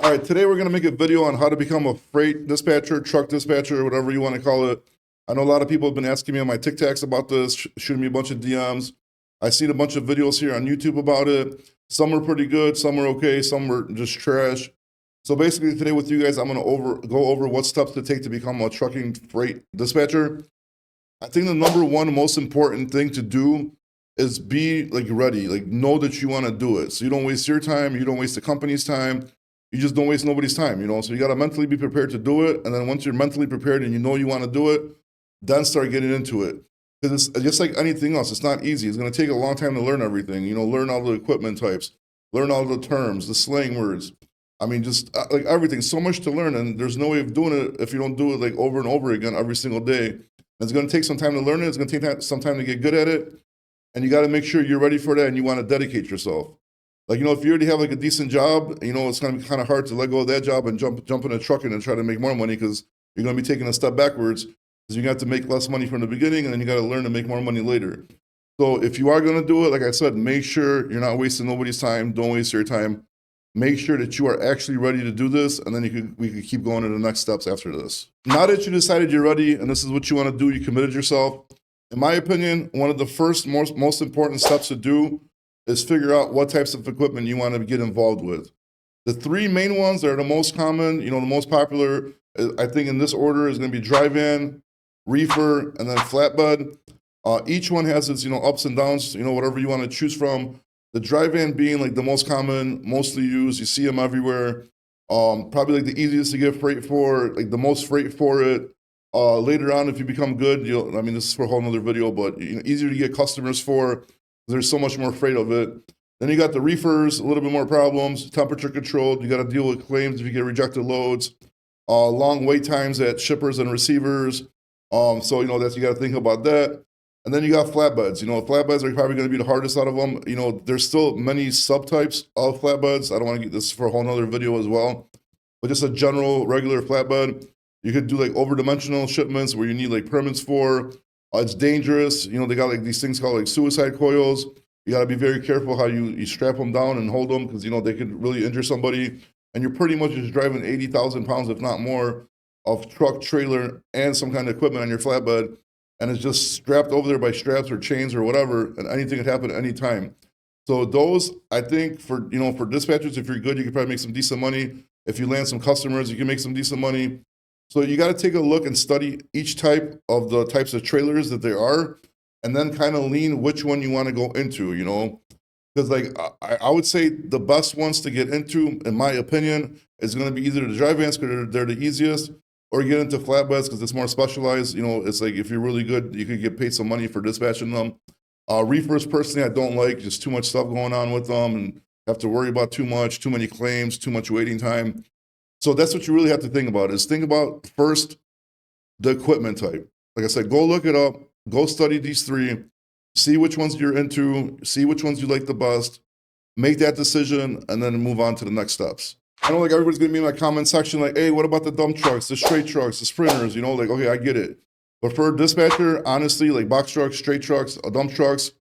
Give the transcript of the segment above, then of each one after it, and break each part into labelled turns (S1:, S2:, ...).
S1: All right, today we're going to make a video on how to become a freight dispatcher, truck dispatcher, whatever you want to call it. I know a lot of people have been asking me on my TikToks about this, shooting me a bunch of DMs. I've seen a bunch of videos here on YouTube about it. Some are pretty good, some are okay, some are just trash. So basically today with you guys, I'm going to go over what steps to take to become a trucking freight dispatcher. I think the number one most important thing to do is be ready, know that you want to do it. So you don't waste your time, you don't waste the company's time. You just don't waste nobody's time, So you got to mentally be prepared to do it. And then once you're mentally prepared and you know you want to do it, then start getting into it. Because it's just like anything else, it's not easy. It's going to take a long time to learn everything, learn all the equipment types, learn all the terms, the slang words. I mean, just like everything, so much to learn. And there's no way of doing it if you don't do it over and over again every single day. And it's going to take some time to learn it. It's going to take some time to get good at it. And you got to make sure you're ready for that and you want to dedicate yourself. If you already have a decent job, it's going to be kind of hard to let go of that job and jump in a truck and try to make more money because you're going to be taking a step backwards because you got to make less money from the beginning and then you got to learn to make more money later. So if you are going to do it, like I said, make sure you're not wasting nobody's time. Don't waste your time. Make sure that you are actually ready to do this, and then we could keep going to the next steps after this. Now that you decided you're ready and this is what you want to do, you committed yourself. In my opinion, one of the first most important steps to do is figure out what types of equipment you want to get involved with. The three main ones that are the most common, the most popular, I think in this order is going to be dry van, reefer, and then flatbed. Each one has its, ups and downs, whatever you want to choose from. The dry van being the most common, mostly used, you see them everywhere. Probably the easiest to get freight for, the most freight for it. Later on, if you become good, this is for a whole nother video, but easier to get customers for. There's so much more freight of it. Then you got the reefers, a little bit more problems, temperature controlled. You got to deal with claims if you get rejected loads, long wait times at shippers and receivers. So, you got to think about that. And then you got flatbeds. Flatbeds are probably going to be the hardest out of them. There's still many subtypes of flatbeds. I don't want to get this for a whole nother video as well. But just a general, regular flatbed. You could do over-dimensional shipments where you need permits for. It's dangerous. They got these things called suicide coils. You got to be very careful how you strap them down and hold them because, they could really injure somebody. And you're pretty much just driving 80,000 pounds, if not more, of truck, trailer, and some kind of equipment on your flatbed. And it's just strapped over there by straps or chains or whatever, and anything could happen at any time. So those, I think, for dispatchers, if you're good, you could probably make some decent money. If you land some customers, you can make some decent money. So you got to take a look and study each type of the types of trailers that there are, and then kind of lean which one you want to go into, Because I would say the best ones to get into, in my opinion, is going to be either the dry vans because they're the easiest, or get into flatbeds because it's more specialized. It's if you're really good, you could get paid some money for dispatching them. Reefers, personally, I don't like. Just too much stuff going on with them and have to worry about too many claims, too much waiting time. So that's what you really have to think about is think about first the equipment type. Like I said, go look it up, go study these three, see which ones you're into, see which ones you like the best, make that decision, and then move on to the next steps. I know everybody's gonna be in my comment section hey, what about the dump trucks, the straight trucks, the sprinters, okay, I get it. But for a dispatcher, honestly, box trucks, straight trucks, dump trucks,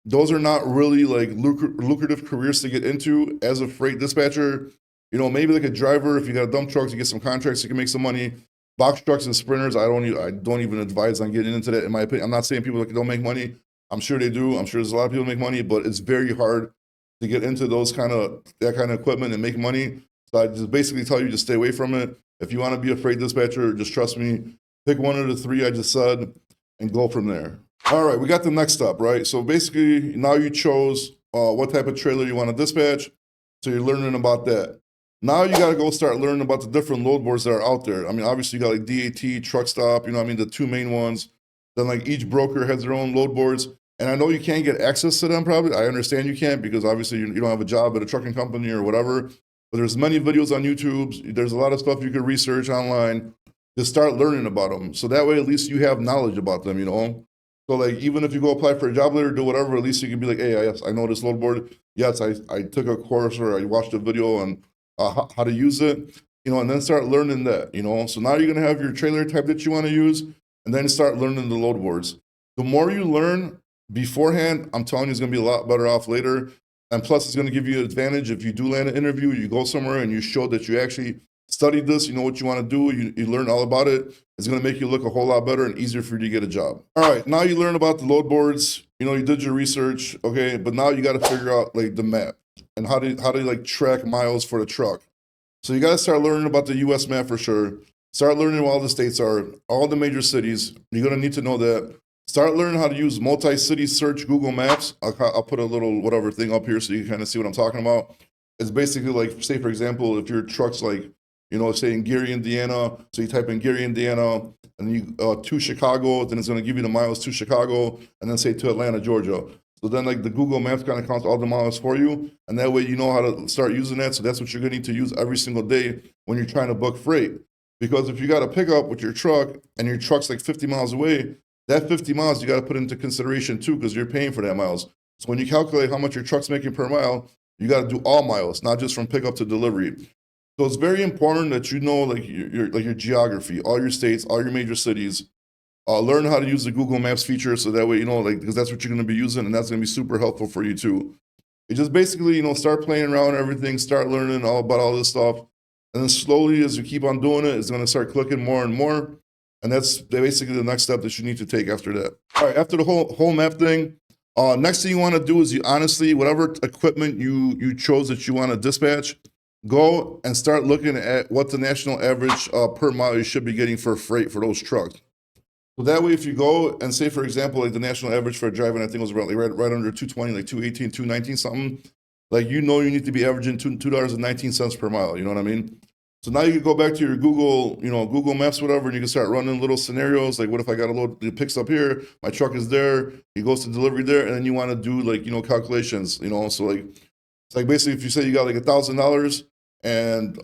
S1: those are not really lucrative careers to get into as a freight dispatcher. Maybe a driver, if you got a dump trucks, you get some contracts, you can make some money. Box trucks and sprinters, I don't even advise on getting into that, in my opinion. I'm not saying people don't make money. I'm sure they do. I'm sure there's a lot of people make money, but it's very hard to get into that kind of equipment and make money. So I just basically tell you to stay away from it. If you want to be a freight dispatcher, just trust me, pick one of the three I just said and go from there. All right, we got the next step, right? So basically, now you chose what type of trailer you want to dispatch. So you're learning about that. Now you got to go start learning about the different load boards that are out there. Obviously you got DAT, Truck Stop, the two main ones. Then each broker has their own load boards. And I know you can't get access to them probably. I understand you can't because obviously you don't have a job at a trucking company or whatever. But there's many videos on YouTube. There's a lot of stuff you can research online to start learning about them. So that way at least you have knowledge about them, So even if you go apply for a job later, do whatever, at least you can be hey, yes, I know this load board. Yes, I took a course or I watched a video on how to use it, and then start learning that, So now you're going to have your trailer type that you want to use, and then start learning the load boards. The more you learn beforehand, I'm telling you, it's going to be a lot better off later. And plus, it's going to give you an advantage if you do land an interview, you go somewhere and you show that you actually studied this, you know what you want to do, you learn all about it. It's going to make you look a whole lot better and easier for you to get a job. All right, now you learn about the load boards. You know, you did your research, okay, but now you got to figure out like the map and how to like track miles for the truck. So you got to start learning about the U.S. map for sure. Start learning where all the states are, all the major cities. You're going to need to know that. Start learning how to use multi-city search Google Maps. I'll put a little whatever thing up here so you can kind of see what I'm talking about. It's basically like, say, for example, if your truck's like, you know, say in Gary, Indiana, so you type in Gary, Indiana, and you to Chicago, then it's going to give you the miles to Chicago, and then say to Atlanta, Georgia. So then like the Google Maps kind of counts all the miles for you, and that way you know how to start using that. So that's what you're going to need to use every single day when you're trying to book freight. Because if you got a pickup with your truck and your truck's like 50 miles away, that 50 miles you got to put into consideration too, because you're paying for that miles. So when you calculate how much your truck's making per mile, you got to do all miles, not just from pickup to delivery. So it's very important that you know like your geography, all your states, all your major cities. Learn how to use the Google Maps feature so that way you know like because that's what you're going to be using and that's going to be super helpful for you too. You just basically you know start playing around with everything, start learning all about all this stuff, and then slowly as you keep on doing it, it's going to start clicking more and more. And that's basically the next step that you need to take after that. All right, after the whole map thing, next thing you want to do is you honestly, whatever equipment you chose that you want to dispatch, go and start looking at what the national average per mile you should be getting for freight for those trucks. So that way, if you go and say, for example, like the national average for driving, I think it was right under 220, like 218, 219 something, like you know you need to be averaging $2.19 per mile, you know what I mean? So now you can go back to your Google, you know, Google Maps, whatever, and you can start running little scenarios. Like, what if I got a load, it picks up here, my truck is there, it goes to delivery there, and then you want to do like, you know, calculations, you know. So like, it's like basically if you say you got like $1,000 and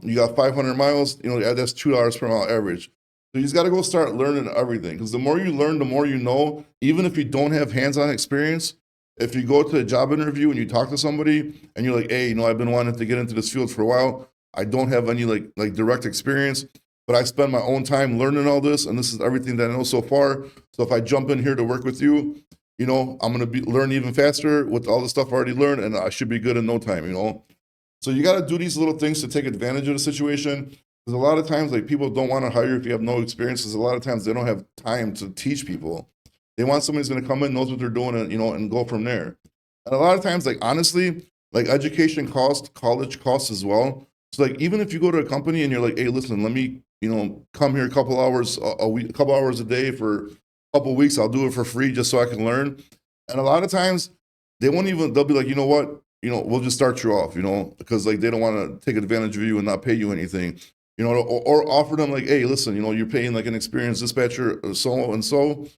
S1: you got 500 miles, you know, that's $2 per mile average. So you just got to go start learning everything because the more you learn, the more you know. Even if you don't have hands-on experience, if you go to a job interview and you talk to somebody and you're like, hey, you know, I've been wanting to get into this field for a while. I don't have any like direct experience, but I spend my own time learning all this, and this is everything that I know so far. So if I jump in here to work with you, you know, I'm gonna learn even faster with all the stuff I already learned, and I should be good in no time, you know. So you got to do these little things to take advantage of the situation. Because a lot of times, like people don't want to hire if you have no experience. Because a lot of times they don't have time to teach people. They want somebody who's gonna come in, knows what they're doing, and you know, and go from there. And a lot of times, like honestly, like education costs, college costs as well. So like even if you go to a company and you're like, hey, listen, let me, you know, come here a couple hours a week, a couple hours a day for a couple of weeks, I'll do it for free just so I can learn. And a lot of times they'll be like, you know what, you know, we'll just start you off, you know, because like they don't want to take advantage of you and not pay you anything, you know, or offer them like, hey, listen, you know, you're paying like an experienced dispatcher, so and so,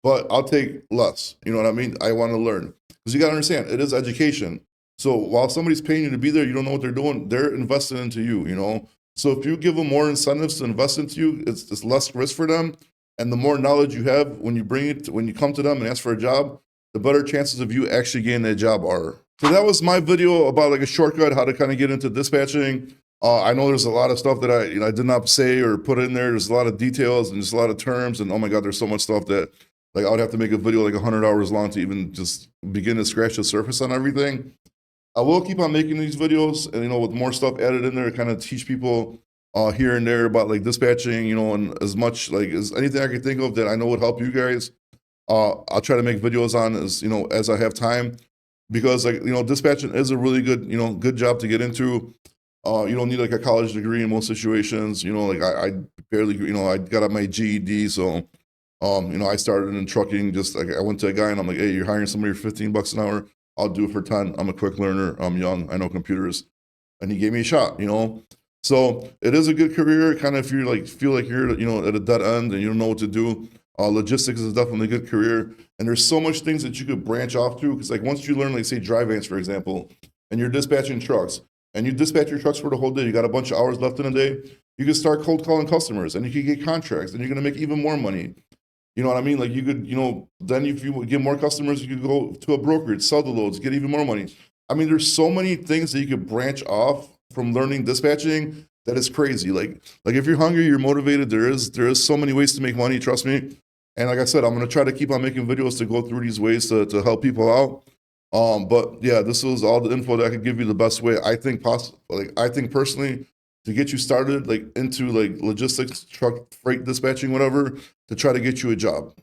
S1: but I'll take less. You know what I mean? I want to learn because you got to understand it is education. So while somebody's paying you to be there, you don't know what they're doing. They're investing into you, you know? So if you give them more incentives to invest into you, it's less risk for them. And the more knowledge you have when you come to them and ask for a job, the better chances of you actually getting that job are. So that was my video about like a shortcut, how to kind of get into dispatching. I know there's a lot of stuff that I did not say or put in there. There's a lot of details and there's a lot of terms. And oh my God, there's so much stuff that like I would have to make a video like 100 hours long to even just begin to scratch the surface on everything. I will keep on making these videos and, you know, with more stuff added in there to kind of teach people here and there about like dispatching, you know, and as much like as anything I can think of that I know would help you guys. I'll try to make videos on as, you know, as I have time because like, you know, dispatching is a really good, you know, good job to get into. You don't need like a college degree in most situations, you know, like I barely, you know, I got my GED. So, you know, I started in trucking, just like I went to a guy and I'm like, hey, you're hiring somebody for $15 an hour. I'll do it for 10. I'm a quick learner. I'm young. I know computers. And he gave me a shot, you know? So it is a good career. Kind of if you like feel like you're, you know, at a dead end and you don't know what to do, logistics is definitely a good career. And there's so much things that you could branch off to. Because like once you learn, like say dry vans, for example, and you're dispatching trucks and you dispatch your trucks for the whole day, you got a bunch of hours left in a day, you can start cold calling customers and you can get contracts and you're going to make even more money. You know what I mean? Like you could, you know, then if you get more customers, you could go to a brokerage, sell the loads, get even more money. I mean, there's so many things that you could branch off from learning dispatching that is crazy. Like if you're hungry, you're motivated, there is so many ways to make money, trust me. And like I said, I'm gonna try to keep on making videos to go through these ways to help people out. But yeah, this was all the info that I could give you the best way. I think I think personally to get you started like into like logistics, truck, freight dispatching, whatever, to try to get you a job.